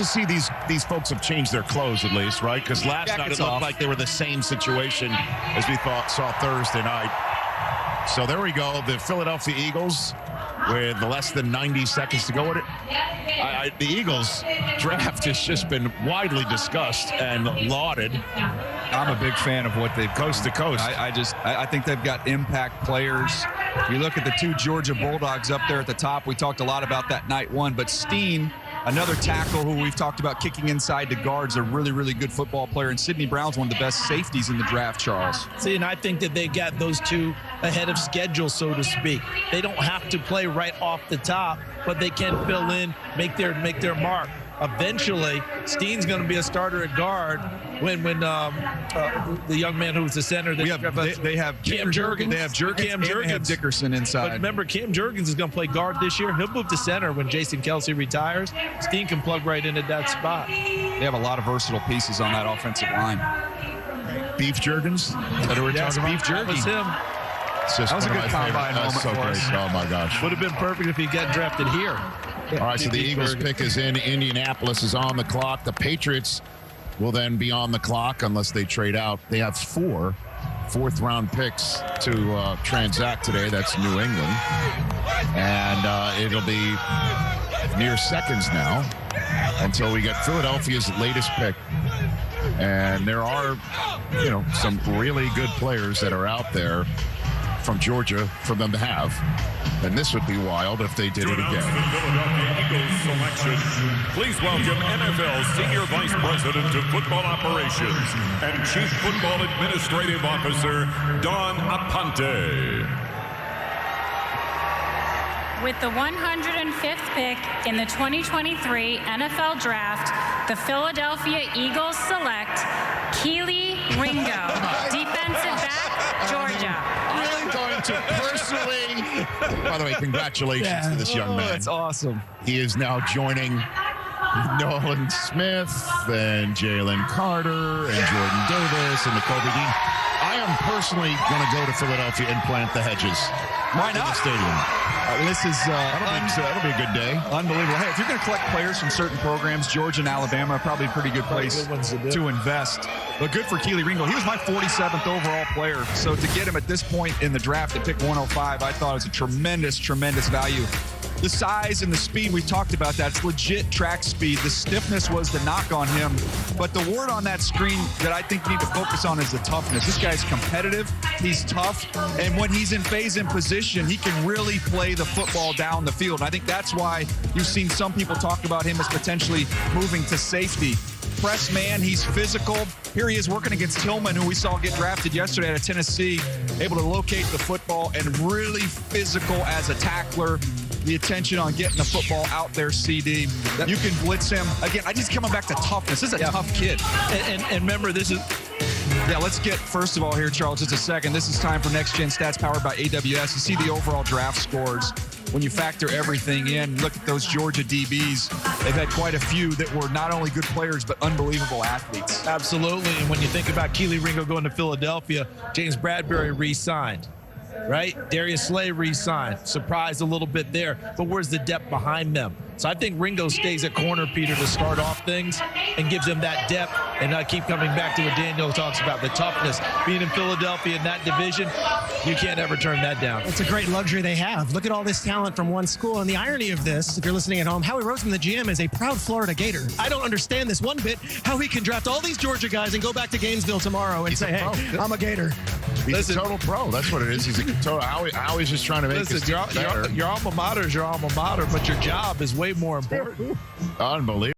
See, these folks have changed their clothes at least, right? Because last night it looked like they were the same situation as we saw Thursday night. So there we go. The Philadelphia Eagles with less than 90 seconds to go with it. The Eagles draft has just been widely discussed and lauded. I'm a big fan of what they've coast to coast. I think they've got impact players. You look at the two Georgia Bulldogs up there at the top. We talked a lot about that night one, but Steen, another tackle who we've talked about kicking inside to guards, a really, really good football player. And Sidney Brown's one of the best safeties in the draft, Charles. See, and I think that they got those two ahead of schedule, so to speak. They don't have to play right off the top, but they can fill in, make their mark. Eventually, Steen's going to be a starter at guard when the young man who's the center. They have Cam Jurgens. They have Jurgens. Cam Jurgens. And they have Dickerson inside. But remember, Cam Jurgens is going to play guard this year. He'll move to center when Jason Kelsey retires. Steen can plug right into that spot. They have a lot of versatile pieces on that offensive line. Beef Jurgens? Is that what we're talking about? Beef Jurgens. That was him. That was a good combine moment so for us. great. Oh, my gosh. Would have been perfect if he got drafted here. All right, so the Eagles pick is in. Indianapolis is on the clock. The Patriots will then be on the clock unless they trade out. They have 4 fourth-round picks to transact today. That's New England. And it'll be near seconds now until we get Philadelphia's latest pick. And there are, some really good players that are out there from Georgia for them to have. And this would be wild if they did it again. The Philadelphia Eagles selection. Please welcome NFL Senior Vice President of Football Operations and Chief Football Administrative Officer, Don Aponte. With the 105th pick in the 2023 NFL Draft, the Philadelphia Eagles select Kelee Ringo, defensive back, Georgia. I'm going to personally, by the way, congratulations to this young man. That's awesome. He is now joining Nolan Smith and Jalen Carter and Jordan Davis and Nakobe Dean. I am personally going to go to Philadelphia and plant the hedges. Why not? In the stadium. That'll be a good day. Unbelievable. Hey, if you're going to collect players from certain programs, Georgia and Alabama are probably a pretty good place to invest. But good for Kelee Ringo. He was my 47th overall player. So to get him at this point in the draft at pick 105, I thought it was a tremendous, tremendous value. The size and the speed, we talked about that. It's legit track speed. The stiffness was the knock on him. But the word on that screen that I think you need to focus on is the toughness. This guy's competitive. He's tough. And when he's in phase and position, he can really play the football down the field. And I think that's why you've seen some people talk about him as potentially moving to safety. Press man, he's physical. Here he is working against Tillman, who we saw get drafted yesterday out of Tennessee, able to locate the football and really physical as a tackler. The attention on getting the football out there, CD. You can blitz him. Again, I just coming back to toughness. This is a tough kid. And remember, this is... Yeah, let's get, first of all here, Charles, just a second. This is time for Next Gen Stats powered by AWS. You see the overall draft scores. When you factor everything in, look at those Georgia DBs. They've had quite a few that were not only good players, but unbelievable athletes. Absolutely. And when you think about Kelee Ringo going to Philadelphia, James Bradbury re-signed, right? Darius Slay re-signed. Surprised a little bit there. But where's the depth behind them? So I think Ringo stays at corner, Peter, to start off things and gives them that depth. And I keep coming back to what Daniel talks about, the toughness. Being in Philadelphia in that division, you can't ever turn that down. It's a great luxury they have. Look at all this talent from one school. And the irony of this, if you're listening at home, Howie Roseman, the GM, is a proud Florida Gator. I don't understand this one bit, how he can draft all these Georgia guys and go back to Gainesville tomorrow and say, hey, I'm a Gator. He's a total pro. That's what it is. He's a total. Howie's just trying to make his team better. Your alma mater is your alma mater, but your job is way more important. Unbelievable.